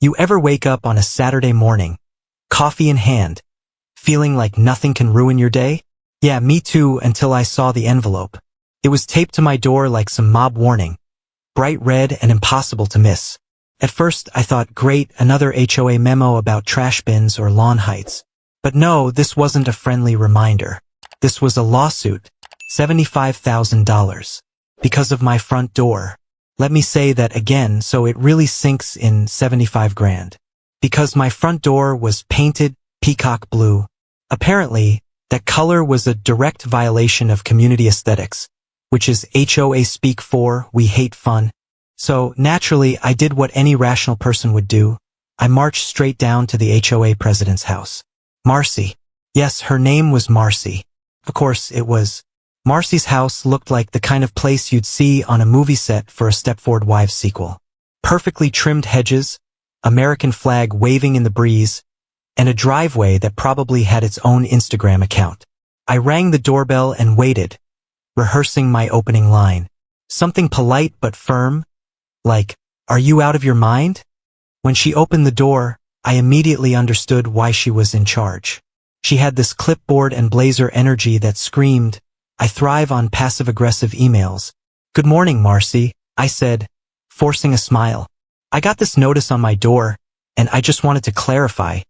You ever wake up on a Saturday morning, coffee in hand, feeling like nothing can ruin your day? Yeah, me too, until I saw the envelope. It was taped to my door like some mob warning, bright red and impossible to miss. At first, I thought, great, another HOA memo about trash bins or lawn heights. But no, this wasn't a friendly reminder. This was a lawsuit. $75,000. Because of my front door. Let me say that again so it really sinks in 75 grand. Because my front door was painted peacock blue. Apparently, that color was a direct violation of community aesthetics, which is HOA speak for we hate fun. So, naturally, I did what any rational person would do. I marched straight down to the HOA president's house. Marcy. Yes, her name was Marcy. Of course, it was. Marcy's house looked like the kind of place you'd see on a movie set for a Stepford Wives sequel. Perfectly trimmed hedges, American flag waving in the breeze, and a driveway that probably had its own Instagram account. I rang the doorbell and waited, rehearsing my opening line. Something polite but firm, like, "Are you out of your mind?" When she opened the door, I immediately understood why she was in charge. She had this clipboard and blazer energy that screamed, "I thrive on passive-aggressive emails." "Good morning, Marcy," I said, forcing a smile. "I got this notice on my door, and I just wanted to clarify.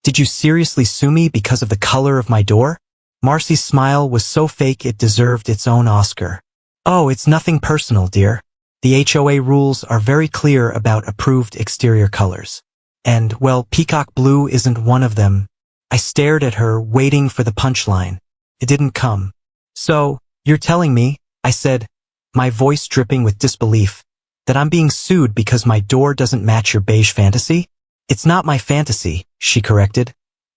Did you seriously sue me because of the color of my door?" Marcy's smile was so fake it deserved its own Oscar. "Oh, it's nothing personal, dear. The HOA rules are very clear about approved exterior colors. And, well, peacock blue isn't one of them." I stared at her, waiting for the punchline. It didn't come. "So, you're telling me," I said, my voice dripping with disbelief, "that I'm being sued because my door doesn't match your beige fantasy?" "It's not my fantasy," she corrected,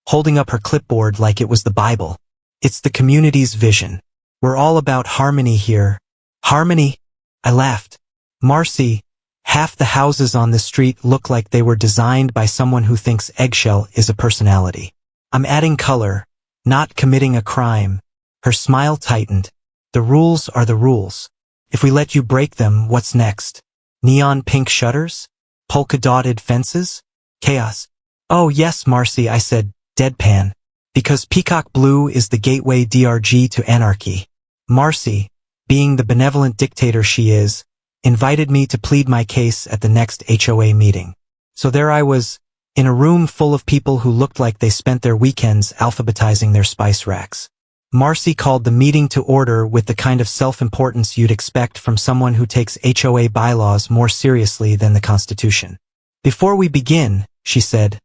holding up her clipboard like it was the Bible. "It's the community's vision. We're all about harmony here." "Harmony?" I laughed. "Marcy, half the houses on this street look like they were designed by someone who thinks eggshell is a personality. I'm adding color, not committing a crime." Her smile tightened. "The rules are the rules. If we let you break them, what's next? Neon pink shutters? Polka-dotted fences? Chaos?" "Oh yes, Marcy," I said, deadpan. "Because peacock blue is the gateway drg to anarchy." Marcy, being the benevolent dictator she is, invited me to plead my case at the next HOA meeting. So there I was, in a room full of people who looked like they spent their weekends alphabetizing their spice racks. Marcy called the meeting to order with the kind of self-importance you'd expect from someone who takes HOA bylaws more seriously than the Constitution. "Before we begin," she said,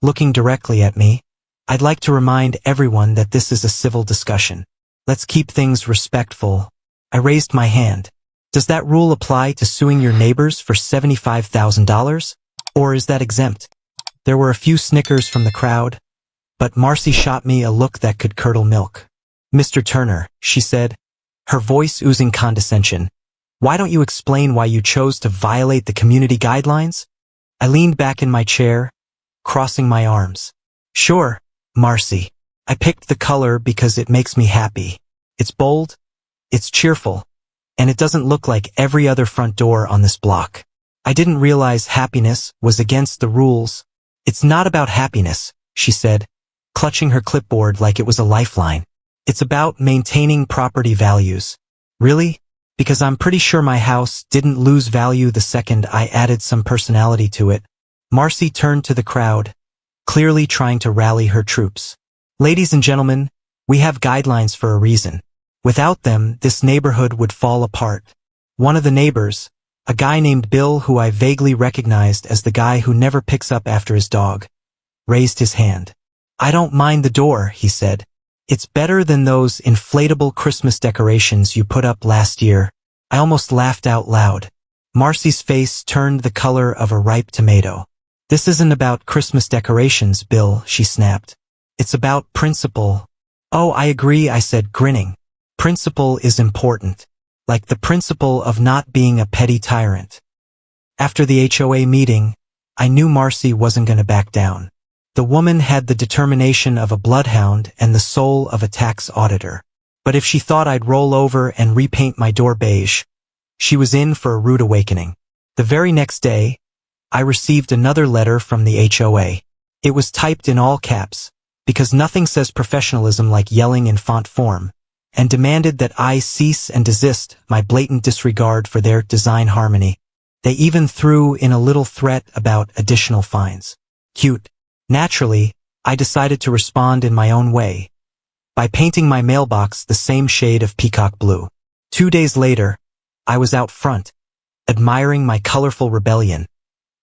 looking directly at me, "I'd like to remind everyone that this is a civil discussion. Let's keep things respectful." I raised my hand. "Does that rule apply to suing your neighbors for $75,000? Or is that exempt?" There were a few snickers from the crowd, but Marcy shot me a look that could curdle milk. "Mr. Turner," she said, her voice oozing condescension, "why don't you explain why you chose to violate the community guidelines?" I leaned back in my chair, crossing my arms. "Sure, Marcy. I picked the color because it makes me happy. It's bold, it's cheerful, and it doesn't look like every other front door on this block. I didn't realize happiness was against the rules." "It's not about happiness," she said, clutching her clipboard like it was a lifeline. "It's about maintaining property values." "Really? Because I'm pretty sure my house didn't lose value the second I added some personality to it." Marcy turned to the crowd, clearly trying to rally her troops. "Ladies and gentlemen, we have guidelines for a reason. Without them, this neighborhood would fall apart." One of the neighbors, a guy named Bill who I vaguely recognized as the guy who never picks up after his dog, raised his hand. "I don't mind the door," he said. "It's better than those inflatable Christmas decorations you put up last year." I almost laughed out loud. Marcy's face turned the color of a ripe tomato. "This isn't about Christmas decorations, Bill," she snapped. "It's about principle." "Oh, I agree," I said, grinning. "Principle is important. Like the principle of not being a petty tyrant." After the HOA meeting, I knew Marcy wasn't going to back down. The woman had the determination of a bloodhound and the soul of a tax auditor. But if she thought I'd roll over and repaint my door beige, she was in for a rude awakening. The very next day, I received another letter from the HOA. It was typed in all caps, because nothing says professionalism like yelling in font form, and demanded that I cease and desist my blatant disregard for their design harmony. They even threw in a little threat about additional fines. Cute. Naturally, I decided to respond in my own way, by painting my mailbox the same shade of peacock blue. 2 days later, I was out front, admiring my colorful rebellion,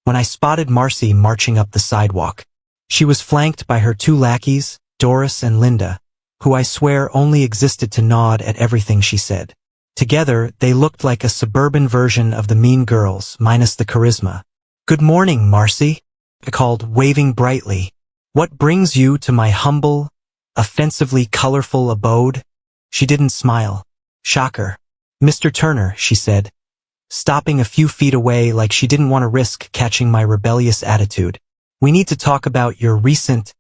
when I spotted Marcy marching up the sidewalk. She was flanked by her 2 lackeys, Doris and Linda, who I swear only existed to nod at everything she said. Together, they looked like a suburban version of the mean girls, minus the charisma. "Good morning, Marcy," I called, waving brightly. "What brings you to my humble, offensively colorful abode?" She didn't smile. Shocker. "Mr. Turner," she said, stopping a few feet away like she didn't want to risk catching my rebellious attitude. "We need to talk about your recent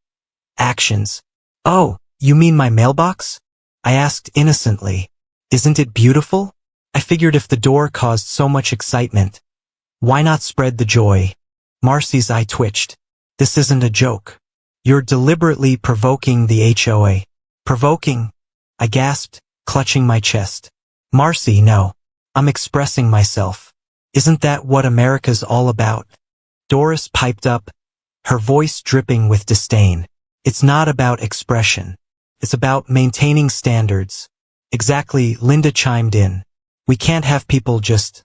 actions." "Oh, you mean my mailbox?" I asked innocently. "Isn't it beautiful?" I figured if the door caused so much excitement, why not spread the joy? Marcy's eye twitched. "This isn't a joke. You're deliberately provoking the HOA." "Provoking?" I gasped, clutching my chest. "Marcy, no. I'm expressing myself. Isn't that what America's all about?" Doris piped up, her voice dripping with disdain. "It's not about expression. It's about maintaining standards." "Exactly," Linda chimed in. "We can't have people just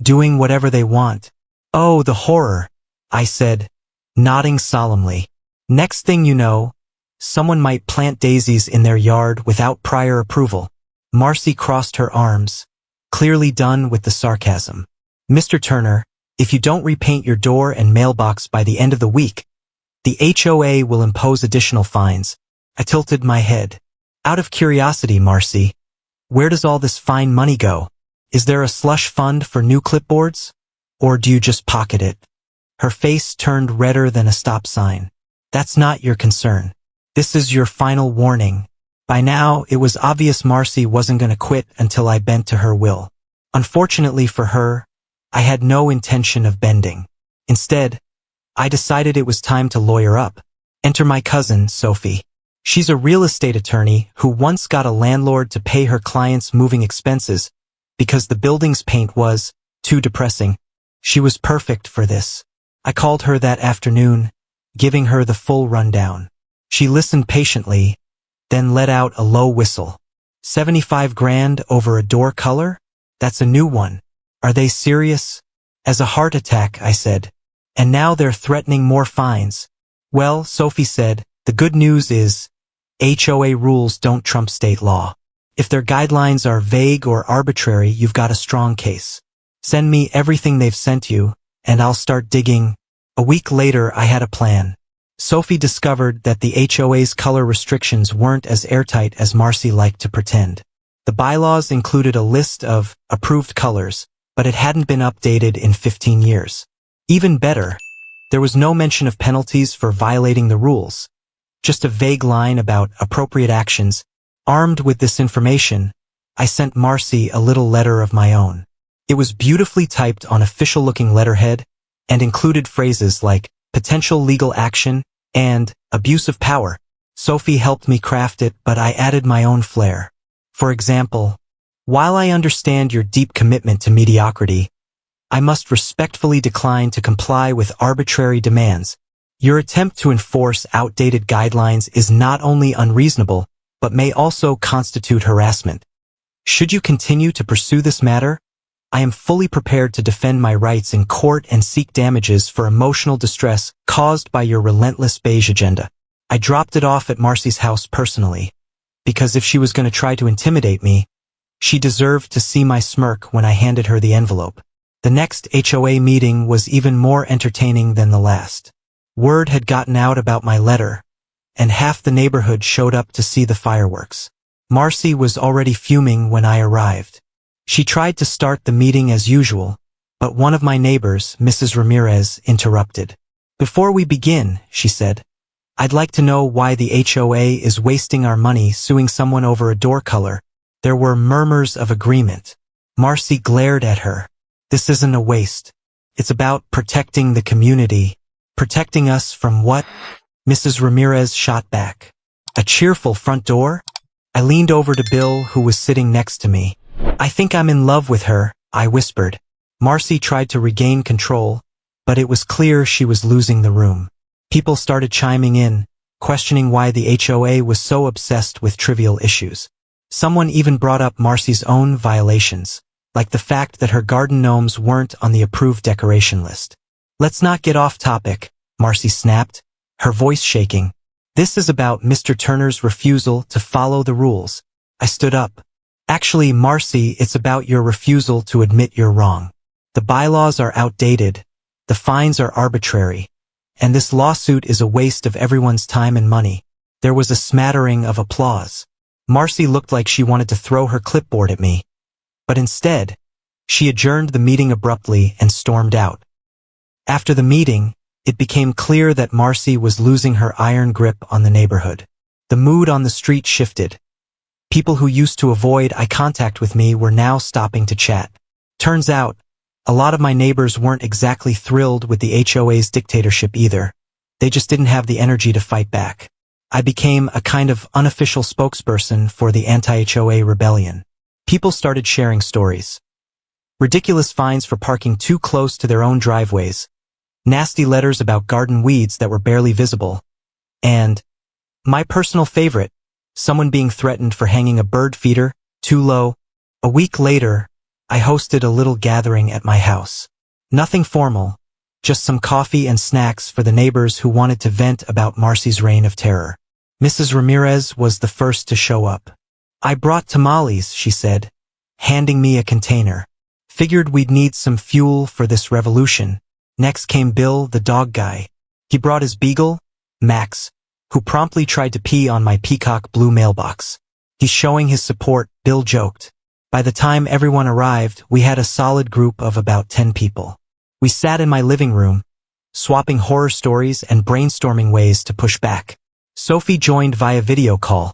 doing whatever they want." "Oh, the horror," I said, nodding solemnly. "Next thing you know, someone might plant daisies in their yard without prior approval." Marcy crossed her arms, clearly done with the sarcasm. "Mr. Turner, if you don't repaint your door and mailbox by the end of the week, the HOA will impose additional fines." I tilted my head. "Out of curiosity, Marcy, where does all this fine money go? Is there a slush fund for new clipboards? Or do you just pocket it?" Her face turned redder than a stop sign. "That's not your concern. This is your final warning." By now, it was obvious Marcy wasn't going to quit until I bent to her will. Unfortunately for her, I had no intention of bending. Instead, I decided it was time to lawyer up. Enter my cousin, Sophie. She's a real estate attorney who once got a landlord to pay her clients' moving expenses because the building's paint was too depressing. She was perfect for this. I called her that afternoon, giving her the full rundown. She listened patiently, then let out a low whistle. 75 grand over a door color? That's a new one. Are they serious? As a heart attack, I said. And now they're threatening more fines. Well, Sophie said, the good news is, HOA rules don't trump state law. If their guidelines are vague or arbitrary, you've got a strong case. Send me everything they've sent you, and I'll start digging. A week later, I had a plan. Sophie discovered that the HOA's color restrictions weren't as airtight as Marcy liked to pretend. The bylaws included a list of approved colors, but it hadn't been updated in 15 years. Even better, there was no mention of penalties for violating the rules, just a vague line about appropriate actions. Armed with this information, I sent Marcy a little letter of my own. It was beautifully typed on official-looking letterhead and included phrases like potential legal action and abuse of power. Sophie helped me craft it, but I added my own flair. For example, while I understand your deep commitment to mediocrity, I must respectfully decline to comply with arbitrary demands. Your attempt to enforce outdated guidelines is not only unreasonable, but may also constitute harassment. Should you continue to pursue this matter, I am fully prepared to defend my rights in court and seek damages for emotional distress caused by your relentless beige agenda. I dropped it off at Marcy's house personally, because if she was going to try to intimidate me, she deserved to see my smirk when I handed her the envelope. The next HOA meeting was even more entertaining than the last. Word had gotten out about my letter, and half the neighborhood showed up to see the fireworks. Marcy was already fuming when I arrived. She tried to start the meeting as usual, but one of my neighbors, Mrs. Ramirez, interrupted. Before we begin, she said, I'd like to know why the HOA is wasting our money suing someone over a door color. There were murmurs of agreement. Marcy glared at her. This isn't a waste. It's about protecting the community. Protecting us from what? Mrs. Ramirez shot back. A cheerful front door? I leaned over to Bill, who was sitting next to me. I think I'm in love with her, I whispered. Marcy tried to regain control, but it was clear she was losing the room. People started chiming in, questioning why the HOA was so obsessed with trivial issues. Someone even brought up Marcy's own violations, like the fact that her garden gnomes weren't on the approved decoration list. Let's not get off topic, Marcy snapped, her voice shaking. This is about Mr. Turner's refusal to follow the rules. I stood up. Actually, Marcy, it's about your refusal to admit you're wrong. The bylaws are outdated, the fines are arbitrary, and this lawsuit is a waste of everyone's time and money. There was a smattering of applause. Marcy looked like she wanted to throw her clipboard at me. But instead, she adjourned the meeting abruptly and stormed out. After the meeting, it became clear that Marcy was losing her iron grip on the neighborhood. The mood on the street shifted. People who used to avoid eye contact with me were now stopping to chat. Turns out, a lot of my neighbors weren't exactly thrilled with the HOA's dictatorship either. They just didn't have the energy to fight back. I became a kind of unofficial spokesperson for the anti-HOA rebellion. People started sharing stories. Ridiculous fines for parking too close to their own driveways, nasty letters about garden weeds that were barely visible, and, my personal favorite, someone being threatened for hanging a bird feeder too low. A week later, I hosted a little gathering at my house. Nothing formal, just some coffee and snacks for the neighbors who wanted to vent about Marcy's reign of terror. Mrs. Ramirez was the first to show up. I brought tamales, she said, handing me a container. Figured we'd need some fuel for this revolution. Next came Bill, the dog guy. He brought his beagle, Max, who promptly tried to pee on my peacock blue mailbox. He's showing his support, Bill joked. By the time everyone arrived, we had a solid group of about 10 people. We sat in my living room, swapping horror stories and brainstorming ways to push back. Sophie joined via video call,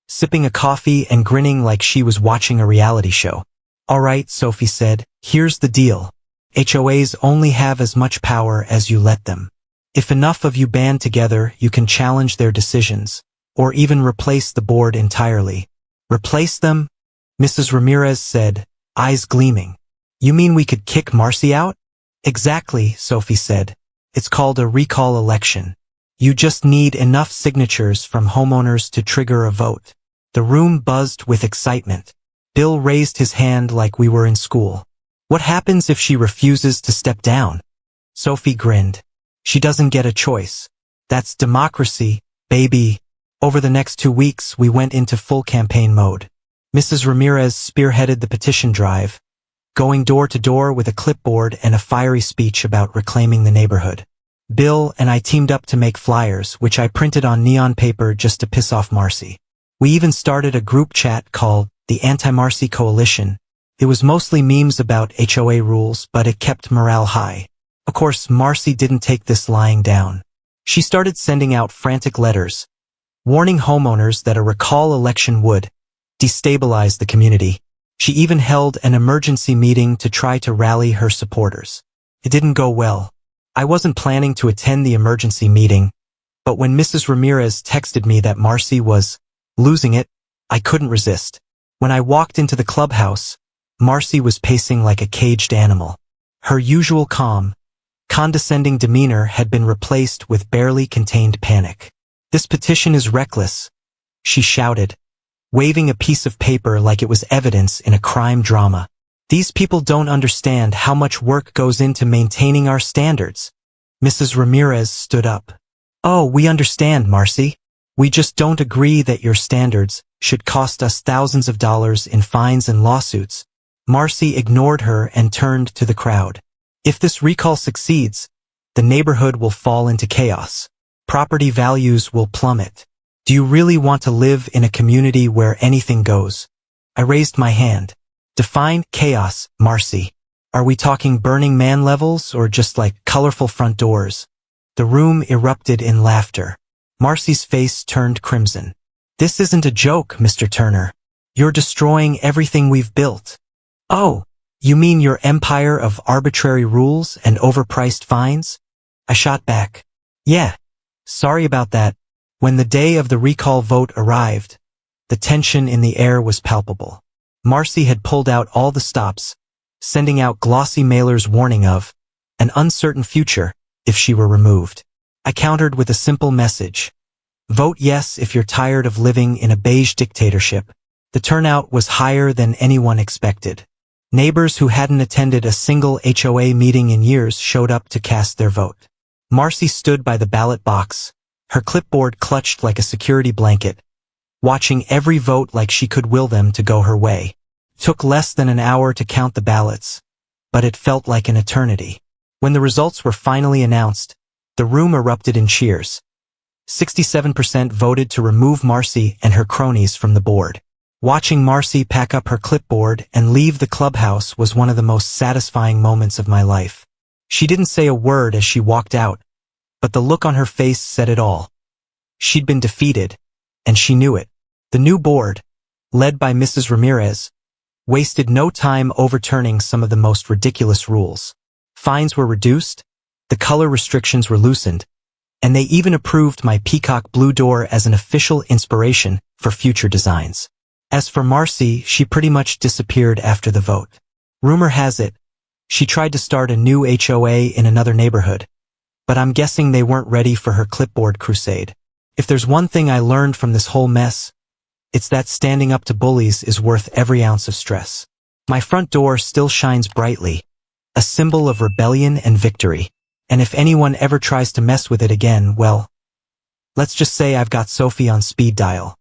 sipping a coffee and grinning like she was watching a reality show. All right, Sophie said, here's the deal. HOAs only have as much power as you let them. If enough of you band together, you can challenge their decisions, or even replace the board entirely. Replace them? Mrs. Ramirez said, eyes gleaming. You mean we could kick Marcy out? Exactly, Sophie said. It's called a recall election. You just need enough signatures from homeowners to trigger a vote. The room buzzed with excitement. Bill raised his hand like we were in school. What happens if she refuses to step down? Sophie grinned. She doesn't get a choice. That's democracy, baby. Over the next 2 weeks, we went into full campaign mode. Mrs. Ramirez spearheaded the petition drive, going door to door with a clipboard and a fiery speech about reclaiming the neighborhood. Bill and I teamed up to make flyers, which I printed on neon paper just to piss off Marcy. We even started a group chat called the Anti-Marcy Coalition. It was mostly memes about HOA rules, but it kept morale high. Of course, Marcy didn't take this lying down. She started sending out frantic letters, warning homeowners that a recall election would destabilize the community. She even held an emergency meeting to try to rally her supporters. It didn't go well. I wasn't planning to attend the emergency meeting, but when Mrs. Ramirez texted me that Marcy was losing it, I couldn't resist. When I walked into the clubhouse, Marcy was pacing like a caged animal. Her usual calm, condescending demeanor had been replaced with barely contained panic. This petition is reckless, she shouted, waving a piece of paper like it was evidence in a crime drama. These people don't understand how much work goes into maintaining our standards. Mrs. Ramirez stood up. Oh, we understand, Marcy. We just don't agree that your standards should cost us thousands of dollars in fines and lawsuits. Marcy ignored her and turned to the crowd. If this recall succeeds, the neighborhood will fall into chaos. Property values will plummet. Do you really want to live in a community where anything goes? I raised my hand. Define chaos, Marcy. Are we talking Burning Man levels or just like colorful front doors? The room erupted in laughter. Marcy's face turned crimson. This isn't a joke, Mr. Turner. You're destroying everything we've built. Oh, You mean your empire of arbitrary rules and overpriced fines? I shot back. Yeah, sorry about that. When the day of the recall vote arrived, the tension in the air was palpable. Marcy had pulled out all the stops, sending out glossy mailers warning of an uncertain future if she were removed. I countered with a simple message. Vote yes if you're tired of living in a beige dictatorship. The turnout was higher than anyone expected. Neighbors who hadn't attended a single HOA meeting in years showed up to cast their vote. Marcy stood by the ballot box, her clipboard clutched like a security blanket, watching every vote like she could will them to go her way. It took less than an hour to count the ballots, but it felt like an eternity. When the results were finally announced, the room erupted in cheers. 67% voted to remove Marcy and her cronies from the board. Watching Marcy pack up her clipboard and leave the clubhouse was one of the most satisfying moments of my life. She didn't say a word as she walked out, but the look on her face said it all. She'd been defeated, and she knew it. The new board, led by Mrs. Ramirez, wasted no time overturning some of the most ridiculous rules. Fines were reduced, the color restrictions were loosened, and they even approved my peacock blue door as an official inspiration for future designs. As for Marcy, she pretty much disappeared after the vote. Rumor has it, she tried to start a new HOA in another neighborhood, but I'm guessing they weren't ready for her clipboard crusade. If there's one thing I learned from this whole mess, it's that standing up to bullies is worth every ounce of stress. My front door still shines brightly, a symbol of rebellion and victory, and if anyone ever tries to mess with it again, well, let's just say I've got Sophie on speed dial.